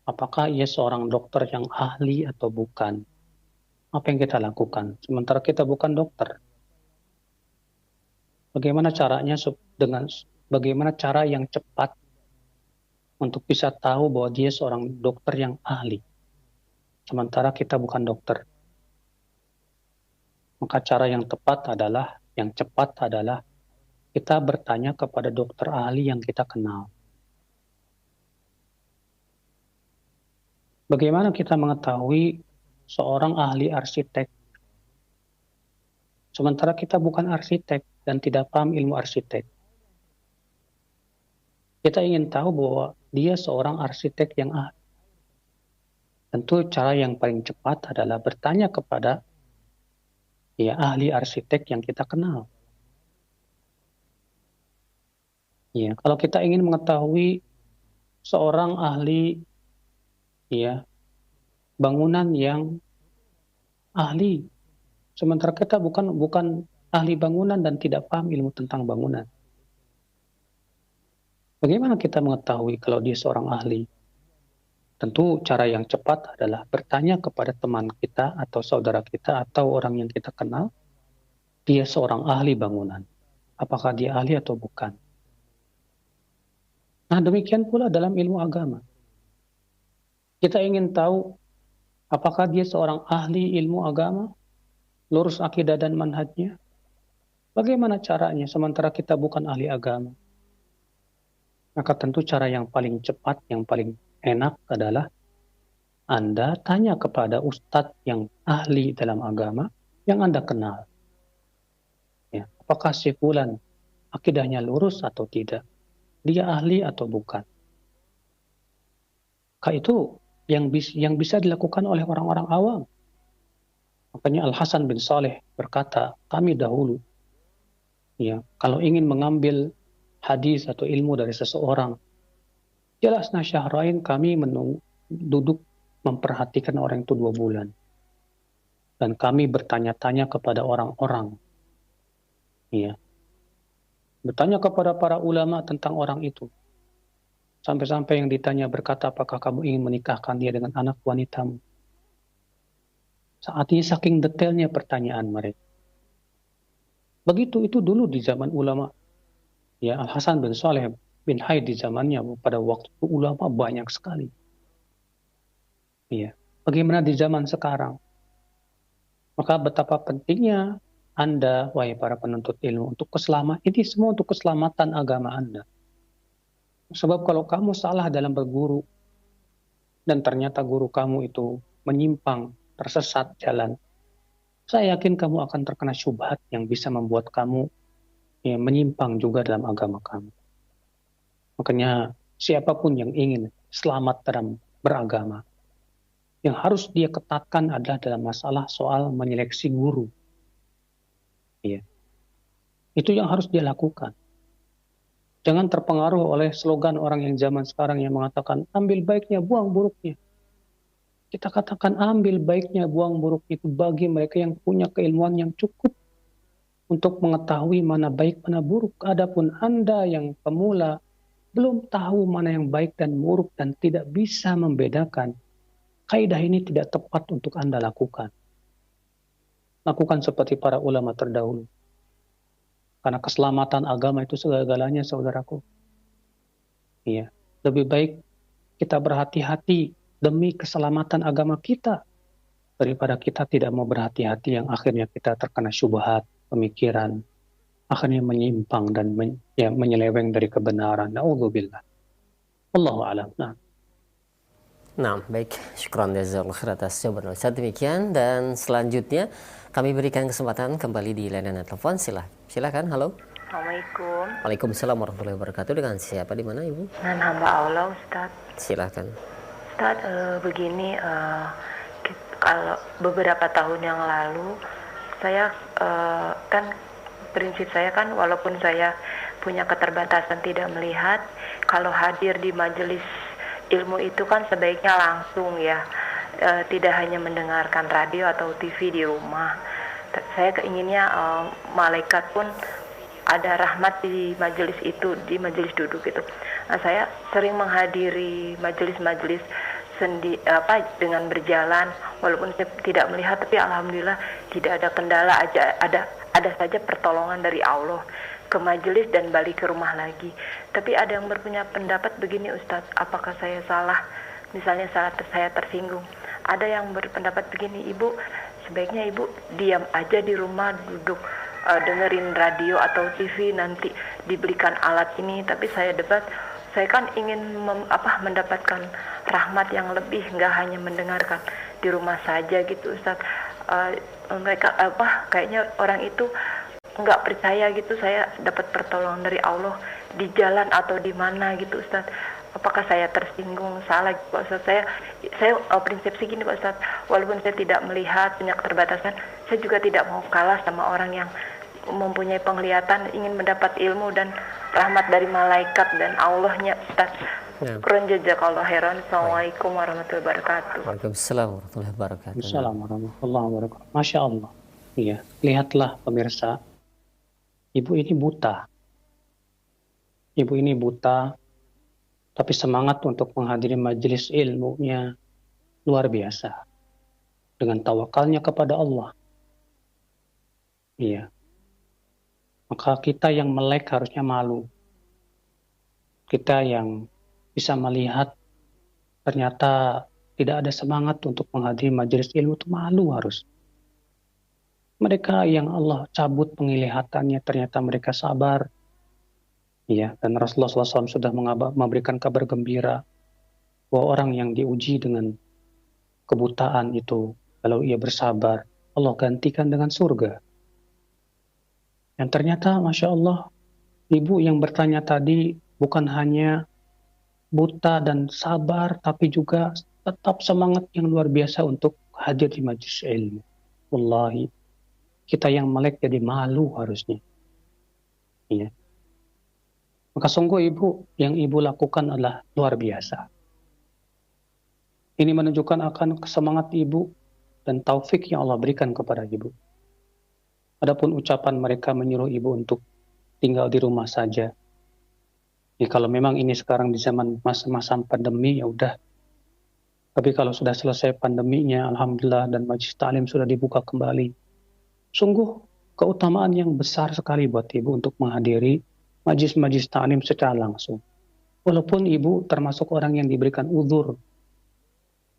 apakah ia seorang dokter yang ahli atau bukan, apa yang kita lakukan? Sementara kita bukan dokter. Bagaimana caranya bagaimana cara yang cepat untuk bisa tahu bahwa dia seorang dokter yang ahli? Sementara kita bukan dokter. Maka cara yang cepat adalah kita bertanya kepada dokter ahli yang kita kenal. Bagaimana kita mengetahui seorang ahli arsitek, sementara kita bukan arsitek dan tidak paham ilmu arsitek? Kita ingin tahu bahwa dia seorang arsitek yang ahli. Tentu cara yang paling cepat adalah bertanya kepada ahli arsitek yang kita kenal. Ya, kalau kita ingin mengetahui seorang ahli bangunan yang ahli, sementara kita bukan ahli bangunan dan tidak paham ilmu tentang bangunan. Bagaimana kita mengetahui kalau dia seorang ahli? Tentu cara yang cepat adalah bertanya kepada teman kita atau saudara kita atau orang yang kita kenal, dia seorang ahli bangunan. Apakah dia ahli atau bukan? Nah, demikian pula dalam ilmu agama. Kita ingin tahu apakah dia seorang ahli ilmu agama, lurus akidah dan manhajnya. Bagaimana caranya sementara kita bukan ahli agama? Maka tentu cara yang paling cepat, yang paling enak adalah Anda tanya kepada ustadz yang ahli dalam agama yang Anda kenal. Ya, apakah si fulan akidahnya lurus atau tidak? Dia ahli atau bukan? Maka itu yang bisa dilakukan oleh orang-orang awam. Makanya Al-Hasan bin Saleh berkata, kami dahulu, kalau ingin mengambil hadis atau ilmu dari seseorang, jelasnya syahrain, kami duduk memperhatikan orang itu 2 bulan. Dan kami bertanya-tanya kepada orang-orang. Bertanya kepada para ulama tentang orang itu. Sampai-sampai yang ditanya berkata, apakah kamu ingin menikahkan dia dengan anak wanitamu? Saat ini saking detailnya pertanyaan mereka. Begitu itu dulu di zaman ulama. Ya, Al-Hasan bin Saleh bin Haid di zamannya, pada waktu itu ulama banyak sekali. Ya. Bagaimana di zaman sekarang? Maka betapa pentingnya Anda, wahai para penuntut ilmu, untuk keselamatan, ini semua untuk keselamatan agama Anda. Sebab kalau kamu salah dalam berguru, dan ternyata guru kamu itu menyimpang, tersesat jalan, saya yakin kamu akan terkena syubhat yang bisa membuat kamu menyimpang juga dalam agama kamu. Makanya siapapun yang ingin selamat dalam beragama, yang harus dia ketatkan adalah dalam masalah soal menyeleksi guru. Ya. Itu yang harus dia lakukan. Jangan terpengaruh oleh slogan orang yang zaman sekarang yang mengatakan ambil baiknya, buang buruknya. Kita katakan ambil baiknya, buang buruk itu bagi mereka yang punya keilmuan yang cukup untuk mengetahui mana baik, mana buruk. Adapun Anda yang pemula belum tahu mana yang baik dan buruk dan tidak bisa membedakan, kaidah ini tidak tepat untuk Anda lakukan. Lakukan seperti para ulama terdahulu. Karena keselamatan agama itu segala-galanya, saudaraku. Iya, lebih baik kita berhati-hati demi keselamatan agama kita daripada kita tidak mau berhati-hati yang akhirnya kita terkena syubhat, pemikiran, akhirnya menyimpang dan menyeleweng dari kebenaran. Na'udzubillah. Wallahu a'lam. Nah, baik. Syukran jazakallahu khair atas jawaban Ustaz. Demikian, dan selanjutnya kami berikan kesempatan kembali di layanan telepon. Silakan. Halo. Assalamualaikum. Waalaikumsalam warahmatullahi wabarakatuh. Dengan siapa, di mana, Ibu? Dengan hamba Allah, Ustaz. Silakan. Ustaz, begini, kalau beberapa tahun yang lalu saya kan prinsip saya kan walaupun saya punya keterbatasan tidak melihat, kalau hadir di majelis ilmu itu kan sebaiknya langsung ya, tidak hanya mendengarkan radio atau TV di rumah. Saya keinginnya malaikat pun ada rahmat di majelis itu, di majelis duduk itu. Nah, saya sering menghadiri majelis-majelis dengan berjalan, walaupun saya tidak melihat, tapi alhamdulillah tidak ada kendala, ada saja pertolongan dari Allah ke majelis dan balik ke rumah lagi. Tapi ada yang berpunya pendapat begini, Ustadz, apakah saya salah? Misalnya saya tersinggung. Ada yang berpendapat begini, Ibu, sebaiknya Ibu diam aja di rumah, duduk dengerin radio atau TV, nanti dibelikan alat ini. Tapi saya debat, saya kan ingin mendapatkan rahmat yang lebih, nggak hanya mendengarkan di rumah saja gitu, Ustadz. Mereka kayaknya orang itu nggak percaya gitu saya dapat pertolongan dari Allah di jalan atau di mana gitu, Ustaz. Apakah saya tersinggung, salah gitu, Pak Ustaz? Saya prinsip sih gini, Pak Ustaz, walaupun saya tidak melihat, punya keterbatasan, saya juga tidak mau kalah sama orang yang mempunyai penglihatan, ingin mendapat ilmu dan rahmat dari malaikat dan Allahnya, Ustaz. Kurang jazakallahu khairan. Assalamualaikum warahmatullahi wabarakatuh. Waalaikumsalam warahmatullahi wabarakatuh. Assalamualaikum warahmatullahi wabarakatuh. Masya Allah. Iya, lihatlah pemirsa. Ibu ini buta. Ibu ini buta, tapi semangat untuk menghadiri majelis ilmunya luar biasa. Dengan tawakalnya kepada Allah. Iya. Maka kita yang melek harusnya malu. Kita yang bisa melihat ternyata tidak ada semangat untuk menghadiri majelis ilmu itu malu harus. Mereka yang Allah cabut penglihatannya ternyata mereka sabar. Ya, dan Rasulullah SAW sudah memberikan kabar gembira bahwa orang yang diuji dengan kebutaan itu, kalau ia bersabar, Allah gantikan dengan surga. Dan ternyata, Masya Allah, ibu yang bertanya tadi bukan hanya buta dan sabar, tapi juga tetap semangat yang luar biasa untuk hadir di majelis ilmu. Wallahi, kita yang melek jadi malu harusnya. Iya. Maka sungguh ibu, yang ibu lakukan adalah luar biasa. Ini menunjukkan akan semangat ibu dan taufik yang Allah berikan kepada ibu. Adapun ucapan mereka menyuruh ibu untuk tinggal di rumah saja, Ya, kalau memang ini sekarang di zaman masa-masa pandemi, ya udah. Tapi kalau sudah selesai pandeminya, alhamdulillah, dan majlis ta'lim sudah dibuka kembali, sungguh keutamaan yang besar sekali buat ibu untuk menghadiri majlis-majlis ta'lim secara langsung. Walaupun ibu termasuk orang yang diberikan uzur,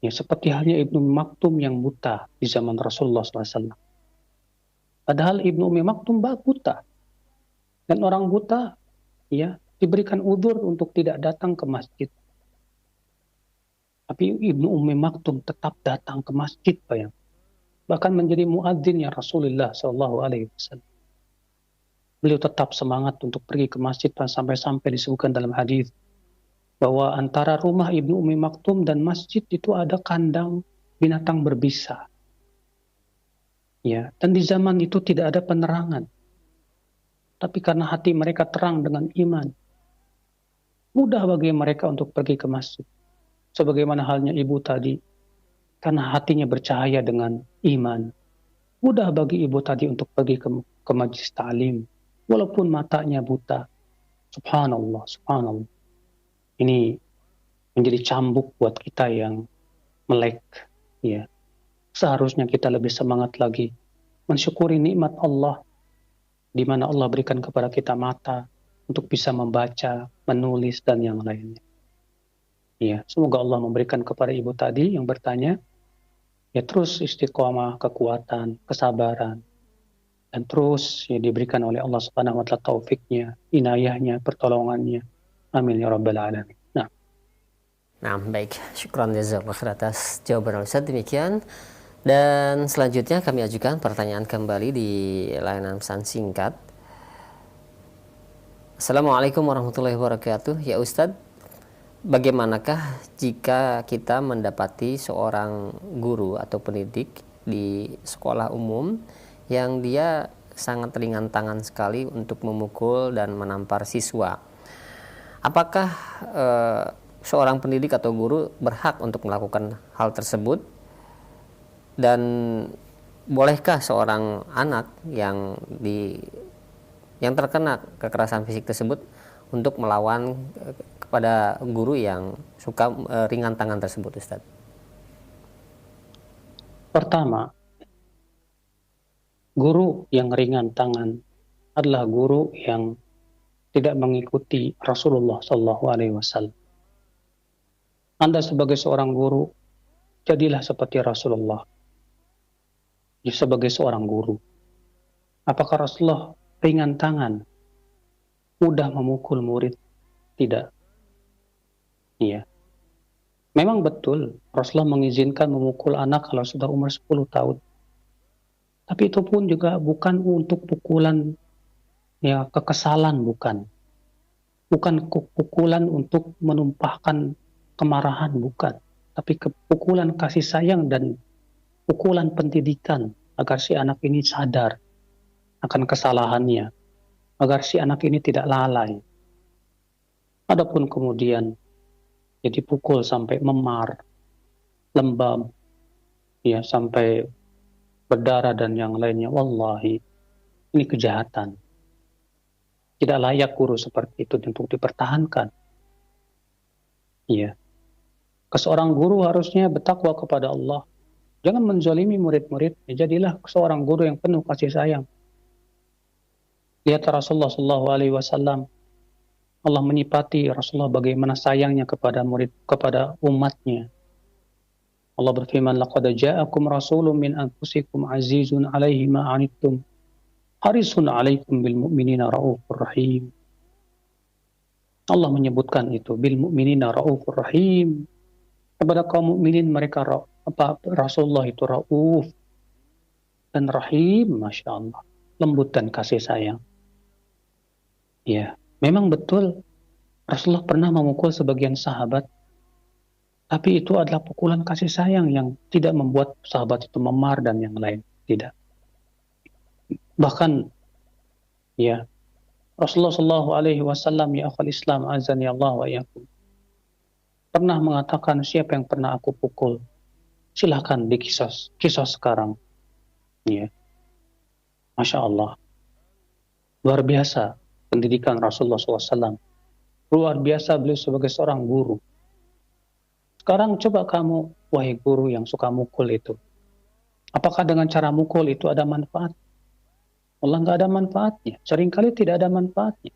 ya seperti halnya Ibnu Maktum yang buta di zaman Rasulullah SAW. Padahal Ibnu Umi Maktum buta, dan orang buta, ya diberikan uzur untuk tidak datang ke masjid. Tapi Ibnu Ummi Maktum tetap datang ke masjid, bayang. Bahkan menjadi muadzinnya Rasulullah SAW. Beliau tetap semangat untuk pergi ke masjid, sampai-sampai disebutkan dalam hadis bahwa antara rumah Ibnu Ummi Maktum dan masjid itu ada kandang binatang berbisa. Ya, dan di zaman itu tidak ada penerangan. Tapi karena hati mereka terang dengan iman, mudah bagi mereka untuk pergi ke masjid. Sebagaimana halnya ibu tadi, karena hatinya bercahaya dengan iman, mudah bagi ibu tadi untuk pergi ke majlis ta'lim, walaupun matanya buta. Subhanallah, subhanallah. Ini menjadi cambuk buat kita yang melek. Ya. Seharusnya kita lebih semangat lagi mensyukuri nikmat Allah, di mana Allah berikan kepada kita mata untuk bisa membaca, menulis, dan yang lainnya. Ya, semoga Allah memberikan kepada ibu tadi yang bertanya, ya terus istiqomah, kekuatan, kesabaran, dan terus ya diberikan oleh Allah Subhanahu wa taala taufiknya, inayahnya, pertolongannya. Amin ya rabbal alamin. Nah, baik. Syukran jazakallahu khair atas jawaban Ustaz. Demikian. Dan selanjutnya kami ajukan pertanyaan kembali di layanan pesan singkat. Assalamualaikum warahmatullahi wabarakatuh. Ya Ustadz, bagaimanakah jika kita mendapati seorang guru atau pendidik di sekolah umum yang dia sangat ringan tangan sekali untuk memukul dan menampar siswa? Apakah seorang pendidik atau guru berhak untuk melakukan hal tersebut? Dan bolehkah seorang anak yang terkena kekerasan fisik tersebut untuk melawan kepada guru yang suka ringan tangan tersebut, Ustaz? Pertama, guru yang ringan tangan adalah guru yang tidak mengikuti Rasulullah SAW. Anda sebagai seorang guru, jadilah seperti Rasulullah. Sebagai seorang guru, apakah Rasulullah ringan tangan, mudah memukul murid? Tidak. Iya. Memang betul Rasulullah mengizinkan memukul anak kalau sudah umur 10 tahun. Tapi itu pun juga bukan untuk pukulan ya kekesalan, bukan. Bukan pukulan untuk menumpahkan kemarahan, bukan. Tapi pukulan kasih sayang dan pukulan pendidikan agar si anak ini sadar akan kesalahannya, agar si anak ini tidak lalai. Adapun kemudian ya dipukul sampai memar, lembab, ya sampai berdarah dan yang lainnya, wallahi ini kejahatan. Tidak layak guru seperti itu untuk dipertahankan. Ya. Seorang guru harusnya bertakwa kepada Allah. Jangan menzalimi murid-murid. Jadilah seorang guru yang penuh kasih sayang. Lihat Rasulullah SAW. Allah menyifati Rasulullah bagaimana sayangnya kepada murid, kepada umatnya. Allah berfirman, "Laqad ja'akum rasulun min anfusikum azizun 'alaihi ma 'anittum, harisun 'alaikum bil mu'minina raufur rahim." Allah menyebutkan itu, bil mu'minina raufur rahim. Kepada kaum mukminin mereka Rasulullah itu rauf dan rahim, Masya Allah, lembut dan kasih sayang. Ya, memang betul Rasulullah pernah memukul sebagian sahabat, tapi itu adalah pukulan kasih sayang yang tidak membuat sahabat itu memar dan yang lain, tidak. Bahkan ya Rasulullah SAW, ya akhal Islam azani Allah wa iyyakum, pernah mengatakan, siapa yang pernah aku pukul, silahkan dikisos sekarang. Ya. Masya Allah. Luar biasa pendidikan Rasulullah SAW. Luar biasa beliau sebagai seorang guru. Sekarang coba kamu, wahai guru yang suka mukul itu. Apakah dengan cara mukul itu ada manfaat? Allah nggak ada manfaatnya. Seringkali tidak ada manfaatnya.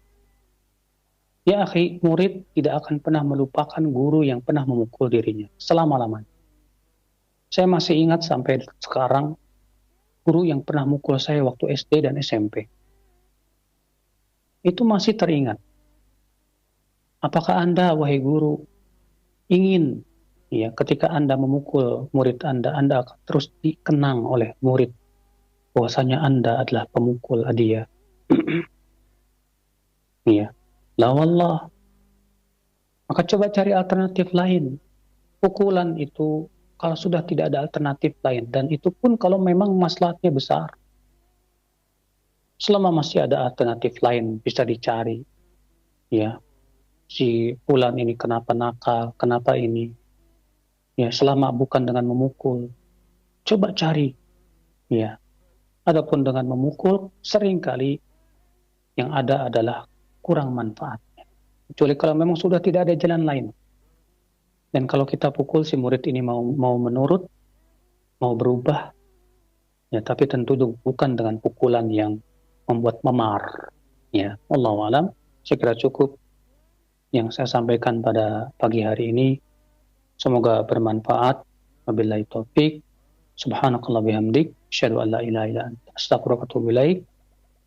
Ya akhi, murid tidak akan pernah melupakan guru yang pernah memukul dirinya selama-lamanya. Saya masih ingat sampai sekarang guru yang pernah mukul saya waktu SD dan SMP. Itu masih teringat. Apakah Anda, wahai guru, ingin ya ketika Anda memukul murid Anda akan terus dikenang oleh murid bahwasanya Anda adalah pemukul dia? Ya. La wallah. Maka coba cari alternatif lain. Pukulan itu kalau sudah tidak ada alternatif lain, dan itu pun kalau memang maslahatnya besar. Selama masih ada alternatif lain bisa dicari. Ya. Si fulan ini kenapa nakal, kenapa ini? Ya, selama bukan dengan memukul, coba cari. Ya. Adapun dengan memukul, seringkali yang ada adalah kurang manfaatnya. Kecuali kalau memang sudah tidak ada jalan lain. Dan kalau kita pukul si murid ini mau menurut, mau berubah, ya tapi tentu bukan dengan pukulan yang membuat memar. Ya, wallahu alam. Saya kira cukup yang saya sampaikan pada pagi hari ini. Semoga bermanfaat. Wabillahi taufik. Subhanakallah bihamdik. Asyhadu an la ilaha illa anta astaghfiruka wa atubu ilaik.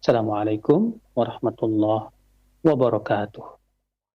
Assalamualaikum warahmatullahi wabarakatuh.